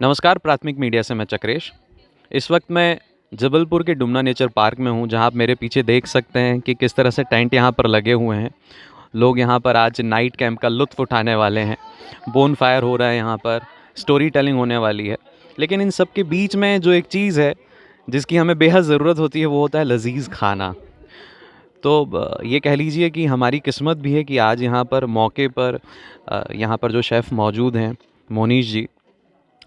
नमस्कार, प्राथमिक मीडिया से मैं चक्रेश। इस वक्त मैं जबलपुर के डुमना नेचर पार्क में हूँ, जहाँ आप मेरे पीछे देख सकते हैं कि किस तरह से टेंट यहाँ पर लगे हुए हैं। लोग यहाँ पर आज नाइट कैंप का लुत्फ़ उठाने वाले हैं। बोन फायर हो रहा है यहाँ पर, स्टोरी टेलिंग होने वाली है। लेकिन इन सब के बीच में जो एक चीज़ है, जिसकी हमें बेहद ज़रूरत होती है, वो होता है लज़ीज़ खाना। तो ये कह लीजिए कि हमारी किस्मत भी है कि आज यहाँ पर मौके पर यहाँ पर जो शेफ़ मौजूद हैं, मोनीश जी,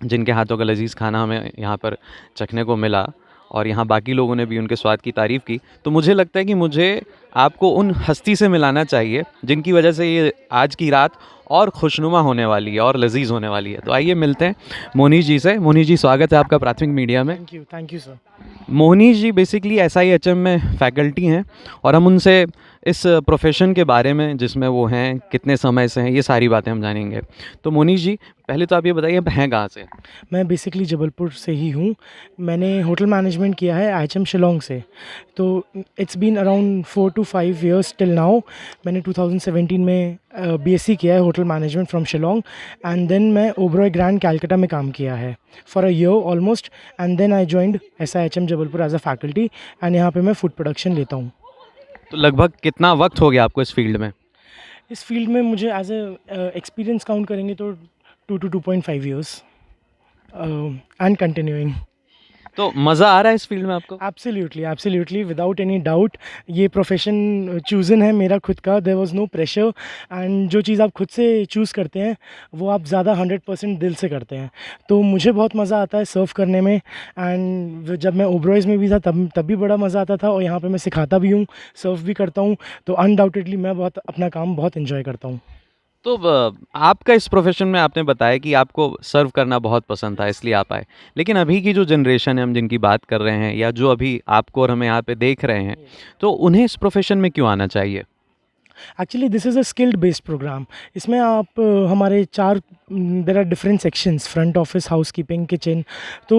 जिनके हाथों का लज़ीज़ खाना हमें यहाँ पर चखने को मिला और यहाँ बाकी लोगों ने भी उनके स्वाद की तारीफ़ की। तो मुझे लगता है कि मुझे आपको उन हस्ती से मिलाना चाहिए, जिनकी वजह से ये आज की रात और खुशनुमा होने वाली है और लज़ीज़ होने वाली है। तो आइए मिलते हैं मोनीश जी से। मोनीश जी, स्वागत है आपका प्राथमिक मीडिया में। Thank you sir. Monish ji basically SIHM में फैकल्टी हैं और हम उनसे इस प्रोफेशन के बारे में, जिसमें वो हैं, कितने समय से हैं, ये सारी बातें हम जानेंगे। तो मोनीश जी, पहले तो आप ये बताइए, आप हैं कहाँ से? मैं बेसिकली जबलपुर से ही हूँ। मैंने होटल मैनेजमेंट किया है आईएचएम शिलोंग से। तो it's been around 4 to 5 years till now. मैंने 2017 में बीएससी किया है hotel management from Shillong, and then मैं ओबरॉय ग्रैंड कैलकाटा में काम किया है for a year almost, and then I joined SIHM Jabalpur as a faculty, and यहाँ पे मैं फूड प्रोडक्शन लेता हूँ। तो लगभग कितना वक्त हो गया आपको इस फील्ड में? इस फील्ड में मुझे एज ए एक्सपीरियंस काउंट करेंगे तो 2 to 2.5 इयर्स एंड कंटिन्यूइंग। तो मज़ा आ रहा है इस फील्ड में आपको? Absolutely, absolutely, without any doubt. ये प्रोफेशन चूज़न है मेरा खुद का। There was no pressure, and जो चीज़ आप खुद से चूज़ करते हैं वो आप ज़्यादा 100% दिल से करते हैं। तो मुझे बहुत मज़ा आता है सर्व करने में, एंड जब मैं ओबरॉयज़ में भी था तब भी बड़ा मज़ा आता था, और यहाँ पे मैं सिखाता भी हूँ, सर्व भी करता हूँ। तो अनडाउटेडली मैं बहुत अपना काम बहुत इन्जॉय करता हूँ। तो आपका इस प्रोफेशन में आपने बताया कि आपको सर्व करना बहुत पसंद था, इसलिए आप आए। लेकिन अभी की जो जनरेशन है, हम जिनकी बात कर रहे हैं, या जो अभी आपको और हमें यहाँ पे देख रहे हैं, तो उन्हें इस प्रोफेशन में क्यों आना चाहिए? Actually this is a skilled based program. इसमें आप हमारे चार there are different sections: front office, housekeeping, kitchen. तो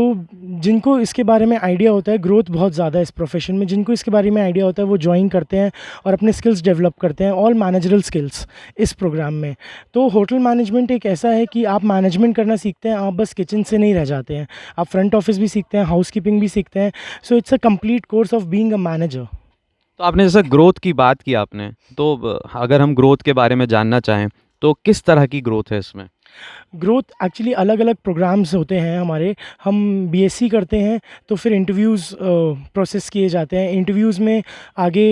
जिनको इसके बारे में आइडिया होता है, ग्रोथ बहुत ज़्यादा है इस प्रोफेशन में, जिनको इसके बारे में आइडिया होता है वो ज्वाइन करते हैं और अपने स्किल्स डेवलप करते हैं, ऑल मैनेजरल स्किल्स इस प्रोग्राम में। तो होटल मैनेजमेंट एक ऐसा है कि आप मैनेजमेंट करना सीखते हैं, आप बस किचन से नहीं रह जाते हैं, आप फ्रंट ऑफिस भी सीखते हैं, हाउस कीपिंग भी सीखते हैं। So it's a complete course of being a manager. तो आपने जैसे ग्रोथ की बात की आपने, तो अगर हम ग्रोथ के बारे में जानना चाहें, तो किस तरह की ग्रोथ है इसमें? ग्रोथ एक्चुअली अलग अलग प्रोग्राम्स होते हैं हमारे। हम बीएससी करते हैं तो फिर इंटरव्यूज़ प्रोसेस किए जाते हैं। इंटरव्यूज़ में आगे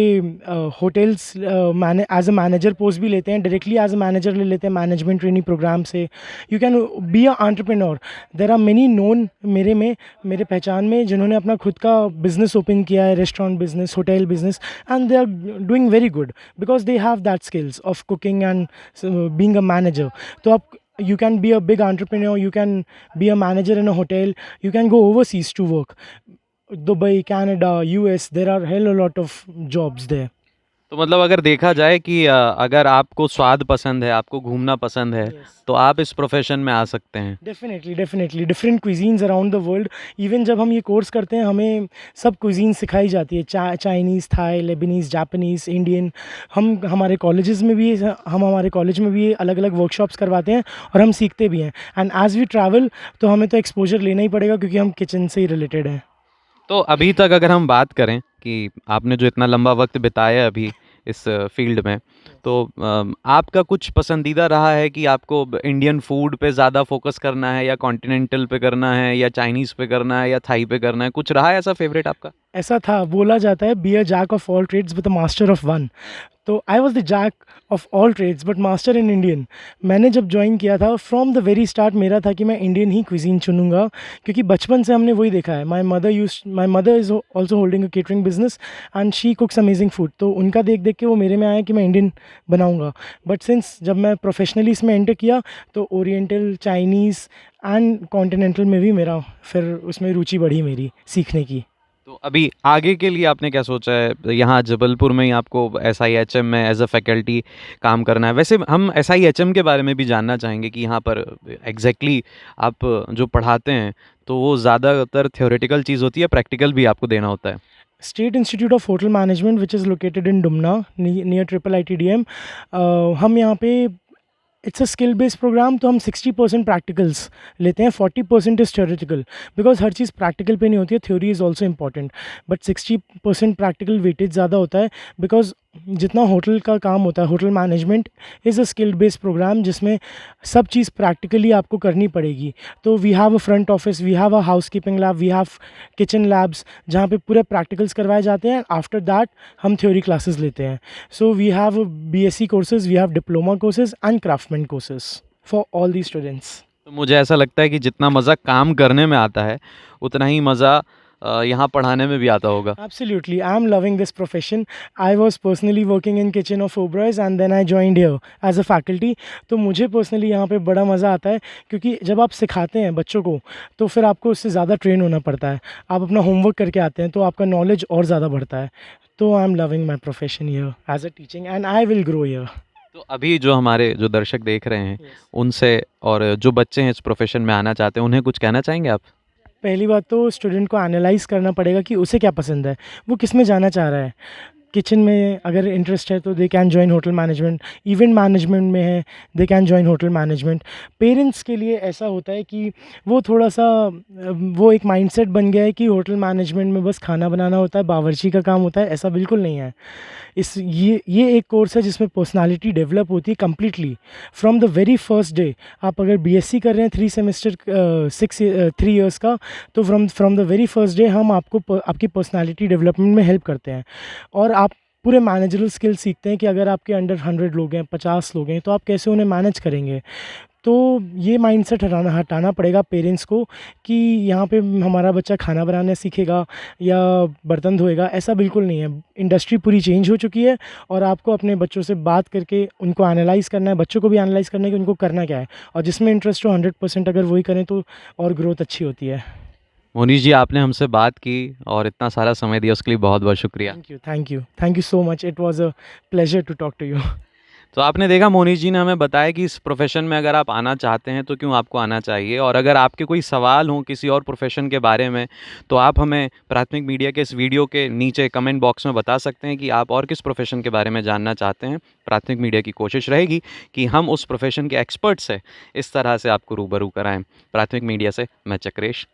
hotels as a manager post भी लेते हैं, डायरेक्टली एज अ मैनेजर ले लेते हैं मैनेजमेंट ट्रेनिंग प्रोग्राम से। You can be a entrepreneur. There are many known मेरे पहचान में जिन्होंने अपना खुद का बिजनेस ओपन किया है, restaurant business, hotel business, and they are doing very good because they have that skills of cooking and being a manager. तो आप, you can be a big entrepreneur, you can be a manager in a hotel, you can go overseas to work. Dubai, Canada, US, there are hell a lot of jobs there. तो मतलब अगर देखा जाए कि अगर आपको स्वाद पसंद है, आपको घूमना पसंद है, Yes. तो आप इस प्रोफेशन में आ सकते हैं। Definitely, definitely, different cuisines around the world. Even जब हम ये कोर्स करते हैं हमें सब cuisine सिखाई जाती है, Chinese, Thai, Lebanese, Japanese, Indian. हम हमारे कॉलेज में भी अलग अलग वर्कशॉप्स करवाते हैं और हम सीखते भी हैं। एंड एज़ वी ट्रैवल तो हमें तो एक्सपोजर लेना ही पड़ेगा, क्योंकि हम किचन से ही रिलेटेड हैं। तो अभी तक अगर हम बात करें कि आपने जो इतना लंबा वक्त बिताया है अभी इस फील्ड में, तो आपका कुछ पसंदीदा रहा है कि आपको इंडियन फूड पे ज़्यादा फोकस करना है, या कॉन्टिनेंटल पे करना है, या चाइनीज़ पे करना है, या थाई पे करना है? कुछ रहा है ऐसा फेवरेट आपका? ऐसा था, बोला जाता है, be a jack of all trades but the master of one. तो I was the jack of all trades but master in Indian. मैंने जब ज्वाइन किया था, फ्रॉम द वेरी स्टार्ट मेरा था कि मैं इंडियन ही क्विजीन चुनूंगा, क्योंकि बचपन से हमने वही देखा है। My mother is also holding a catering business, and she कुक्स amazing food. तो उनका देख देख के वो मेरे में आया कि मैं इंडियन बनाऊंगा। बट सिंस जब मैं प्रोफेशनली इसमें एंटर किया, तो ओरिएंटल, चाइनीज़ एंड कॉन्टिनेंटल में भी मेरा फिर उसमें रुचि बढ़ी मेरी सीखने की। तो अभी आगे के लिए आपने क्या सोचा है? यहाँ जबलपुर में ही आपको एसआईएचएम में एज अ फैकल्टी काम करना है। वैसे हम एसआईएचएम के बारे में भी जानना चाहेंगे कि यहाँ पर एग्जैक्टली आप जो पढ़ाते हैं, तो वो ज़्यादातर थ्योरेटिकल चीज़ होती है, प्रैक्टिकल भी आपको देना होता है? State institute of hotel management which is located in Dumna near triple ITDM। हम यहाँ पे it's a skill based program, तो हम 60% प्रैक्टिकल्स लेते हैं, 40% इज़ थ्योरेटिकल, बिकॉज हर चीज़ प्रैक्टिकल पे नहीं होती है, theory is also important, but 60% practical weightage ज़्यादा होता है, बिकॉज जितना होटल का काम होता है, hotel management is a skill based program जिसमें सब चीज़ प्रैक्टिकली आपको करनी पड़ेगी। तो we have a front office, we have a housekeeping lab, we have kitchen labs जहाँ पे पूरे प्रैक्टिकल्स करवाए जाते हैं। आफ्टर दैट हम थ्योरी क्लासेस लेते हैं। So we have BSc courses, we have diploma courses and craftsman courses for all the students. तो मुझे ऐसा लगता है कि जितना मज़ा काम करने में आता है उतना ही मज़ा यहाँ पढ़ाने में भी आता होगा। Absolutely, I'm loving this profession. I was personally working in kitchen of Oberoi and then I joined here as a faculty. तो मुझे पर्सनली यहाँ पे बड़ा मज़ा आता है, क्योंकि जब आप सिखाते हैं बच्चों को तो फिर आपको उससे ज़्यादा ट्रेन होना पड़ता है। आप अपना होमवर्क करके आते हैं तो आपका नॉलेज और ज़्यादा बढ़ता है। तो I am loving my profession here as a teaching and I will grow here. तो अभी जो हमारे जो दर्शक देख रहे हैं उनसे, और जो बच्चे हैं इस प्रोफेशन में आना चाहते हैं, उन्हें कुछ कहना चाहेंगे आप? पहली बात तो स्टूडेंट को एनालाइज़ करना पड़ेगा कि उसे क्या पसंद है, वो किस में जाना चाह रहा है। किचन में अगर इंटरेस्ट है तो they can join hotel management, event management में है they can join hotel management. Parents के लिए ऐसा होता है कि वो थोड़ा सा वो एक माइंडसेट बन गया है कि होटल मैनेजमेंट में बस खाना बनाना होता है, बावर्ची का काम होता है। ऐसा बिल्कुल नहीं है। ये एक कोर्स है जिसमें पर्सनालिटी डेवलप होती है completely from the very first day. आप अगर BSc कर रहे हैं 3 ईयर्स का, तो from the very first day हम आपको आपकी पर्सनालिटी डेवलपमेंट में हेल्प करते हैं। और आप पूरे मैनेजरल स्किल्स सीखते हैं कि अगर आपके अंडर 100 लोग हैं, 50 लोग हैं, तो आप कैसे उन्हें मैनेज करेंगे। तो ये माइंडसेट हटाना पड़ेगा पेरेंट्स को कि यहाँ पे हमारा बच्चा खाना बनाना सीखेगा या बर्तन धोएगा, ऐसा बिल्कुल नहीं है। इंडस्ट्री पूरी चेंज हो चुकी है और आपको अपने बच्चों से बात करके उनको एनालाइज़ करना है, बच्चों को भी एनालाइज़ करना है कि उनको करना क्या है, और जिसमें इंटरेस्ट हो 100% अगर वही करें तो और ग्रोथ अच्छी होती है। मोनीश जी, आपने हमसे बात की और इतना सारा समय दिया, उसके लिए बहुत बहुत शुक्रिया। Thank you so much. It was a pleasure to talk to you. तो आपने देखा, मोनीश जी ने हमें बताया कि इस प्रोफेशन में अगर आप आना चाहते हैं तो क्यों आपको आना चाहिए, और अगर आपके कोई सवाल हों किसी और प्रोफेशन के बारे में तो आप हमें प्राथमिक मीडिया के इस वीडियो के नीचे कमेंट बॉक्स में बता सकते हैं कि आप और किस प्रोफेशन के बारे में जानना चाहते हैं। प्राथमिक मीडिया की कोशिश रहेगी कि हम उस प्रोफेशन के एक्सपर्ट से इस तरह से आपको रूबरू कराएं। प्राथमिक मीडिया से मैं चक्रेश,